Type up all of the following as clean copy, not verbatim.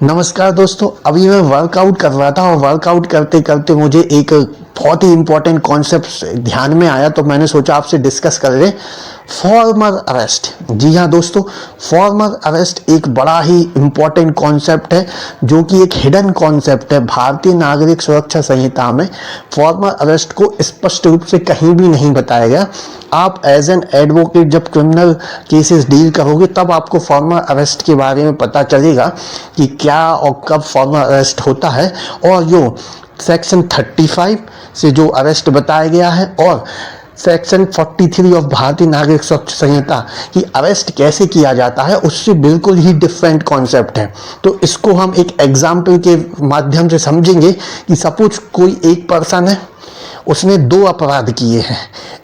नमस्कार दोस्तों। अभी मैं वर्कआउट कर रहा था और वर्कआउट करते करते मुझे एक बहुत ही इम्पोर्टेंट कॉन्सेप्ट ध्यान में आया, तो मैंने सोचा आपसे डिस्कस कर लें। Farmer arrest. जी हाँ दोस्तों, फॉर्मर अरेस्ट एक बड़ा ही इम्पोर्टेंट कॉन्सेप्ट है जो कि एक हिडन कॉन्सेप्ट है भारतीय नागरिक सुरक्षा संहिता में। फॉर्मर अरेस्ट को स्पष्ट रूप से कहीं भी नहीं बताया गया। आप एज एन एडवोकेट जब क्रिमिनल केसेस डील करोगे तब आपको फॉर्मर अरेस्ट के बारे में पता चलेगा कि क्या और कब फॉर्मर अरेस्ट होता है, और जो सेक्शन 35 से जो अरेस्ट बताया गया है और सेक्शन 43 ऑफ भारतीय नागरिक सुरक्षा संहिता की अरेस्ट कैसे किया जाता है उससे बिल्कुल ही डिफरेंट कॉन्सेप्ट है। तो इसको हम एक एग्जाम्पल के माध्यम से समझेंगे कि सपोज कोई एक पर्सन है, उसने 2 अपराध किए हैं।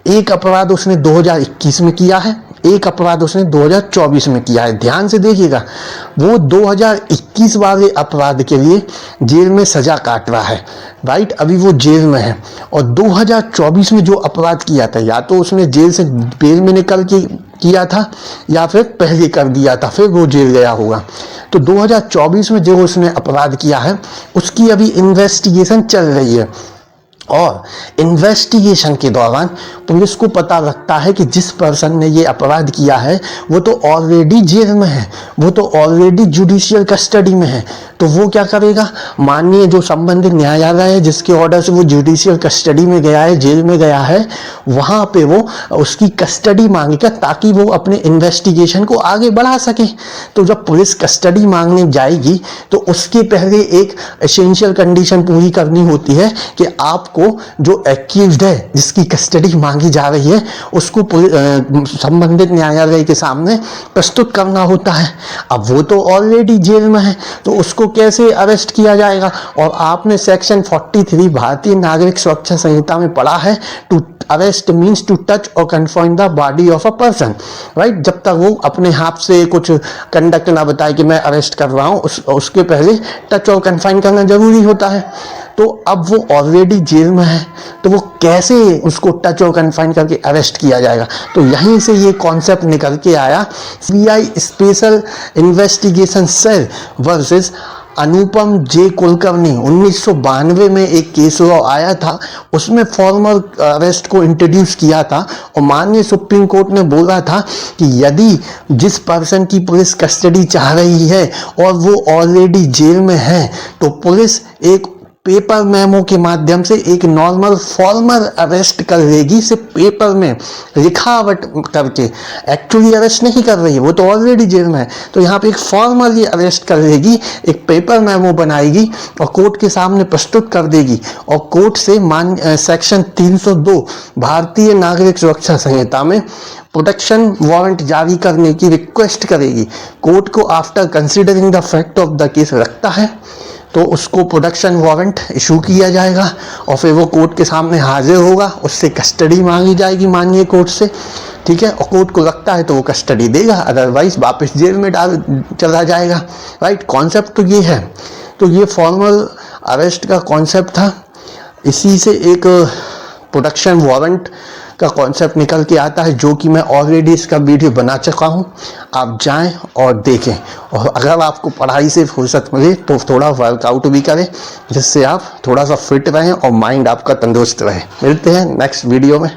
एक अपराध उसने 2021 में किया है, एक अपराध उसने 2024 में किया है। ध्यान से देखिएगा, वो 2021 वाले अपराध के लिए जेल में सजा काट रहा है, राइट। अभी वो जेल में है। और 2024 में जो अपराध किया था, या तो उसने जेल से बेल में निकल के किया था या फिर पहले कर दिया था, फिर वो जेल गया होगा। तो 2024 में जो उसने अपराध किया है उसकी अभी इन्वेस्टिगेशन चल रही है, और इन्वेस्टिगेशन के दौरान पुलिस को पता लगता है कि जिस पर्सन ने ये अपराध किया है वो तो ऑलरेडी जेल में है, वो तो ऑलरेडी जुडिशियल कस्टडी में है। तो वो क्या करेगा, माननीय जो संबंधित न्यायालय है जिसके ऑर्डर से वो जुडिशियल कस्टडी में गया है, जेल में गया है, वहाँ पे वो उसकी कस्टडी मांगेगा ताकि वो अपने इन्वेस्टिगेशन को आगे बढ़ा सके। तो जब पुलिस कस्टडी मांगने जाएगी तो उसके पहले एक एसेंशियल कंडीशन पूरी करनी होती है कि आपको जो एक्यूज्ड है जिसकी कस्टडी मांगी जा रही है उसको संबंधित न्यायालय के सामने प्रस्तुत करना होता है। अब वो तो ऑलरेडी जेल में है, तो उसको कैसे अरेस्ट किया जाएगा। और आपने सेक्शन 43 भारतीय नागरिक सुरक्षा संहिता में पढ़ा है, to arrest means to touch और confine the body of a person, right. जब तक वो अपने हाथ से कुछ कंडक्ट ना बताए कि मैं अरेस्ट कर रहा हूँ, उसके पहले टच और कन्फाइन करना जरूरी होता है। तो अब वो ऑलरेडी जेल में है, तो वो कैसे उसको टच और कन्फाइन करके अरेस्ट किया जाएगा। तो यहीं से ये कॉन्सेप्ट निकल के आया, CBI special investigation cell versus Anupam J Kulkarni. 1992 में एक केस आया था, उसमें फॉर्मल अरेस्ट को इंट्रोड्यूस किया था, और माननीय सुप्रीम कोर्ट ने बोला था कि यदि जिस पर्सन की पुलिस कस्टडी चाह रही है और वो ऑलरेडी जेल में है तो पुलिस एक पेपर मेमो के माध्यम से एक नॉर्मल फॉर्मल अरेस्ट कर लेगी, सिर्फ पेपर में लिखावट करके। एक्चुअली अरेस्ट नहीं कर रही है, वो तो ऑलरेडी जेल में है। तो यहाँ पे एक फॉर्मली अरेस्ट कर लेगी, एक पेपर मेमो बनाएगी और कोर्ट के सामने प्रस्तुत कर देगी, और कोर्ट से सेक्शन 302 भारतीय नागरिक सुरक्षा संहिता में प्रोटेक्शन वारंट जारी करने की रिक्वेस्ट करेगी। कोर्ट को after considering the fact of the case लगता है तो उसको प्रोटेक्शन वारंट इशू किया जाएगा, और फिर वो कोर्ट के सामने हाजिर होगा, उससे कस्टडी मांगी जाएगी माननीय कोर्ट से, ठीक है। और कोर्ट को लगता है तो वो कस्टडी देगा, अदरवाइज वापस जेल में चला जाएगा, राइट। कॉन्सेप्ट तो ये है। तो ये फॉर्मल अरेस्ट का कॉन्सेप्ट था। इसी से एक प्रोटेक्शन वारंट का कॉन्सेप्ट निकल के आता है, जो कि मैं ऑलरेडी इसका वीडियो बना चुका हूँ। आप जाएं और देखें, और अगर आपको पढ़ाई से फुर्सत मिले तो थोड़ा वर्कआउट भी करें, जिससे आप थोड़ा सा फिट रहें और माइंड आपका तंदुरुस्त रहे। मिलते हैं नेक्स्ट वीडियो में।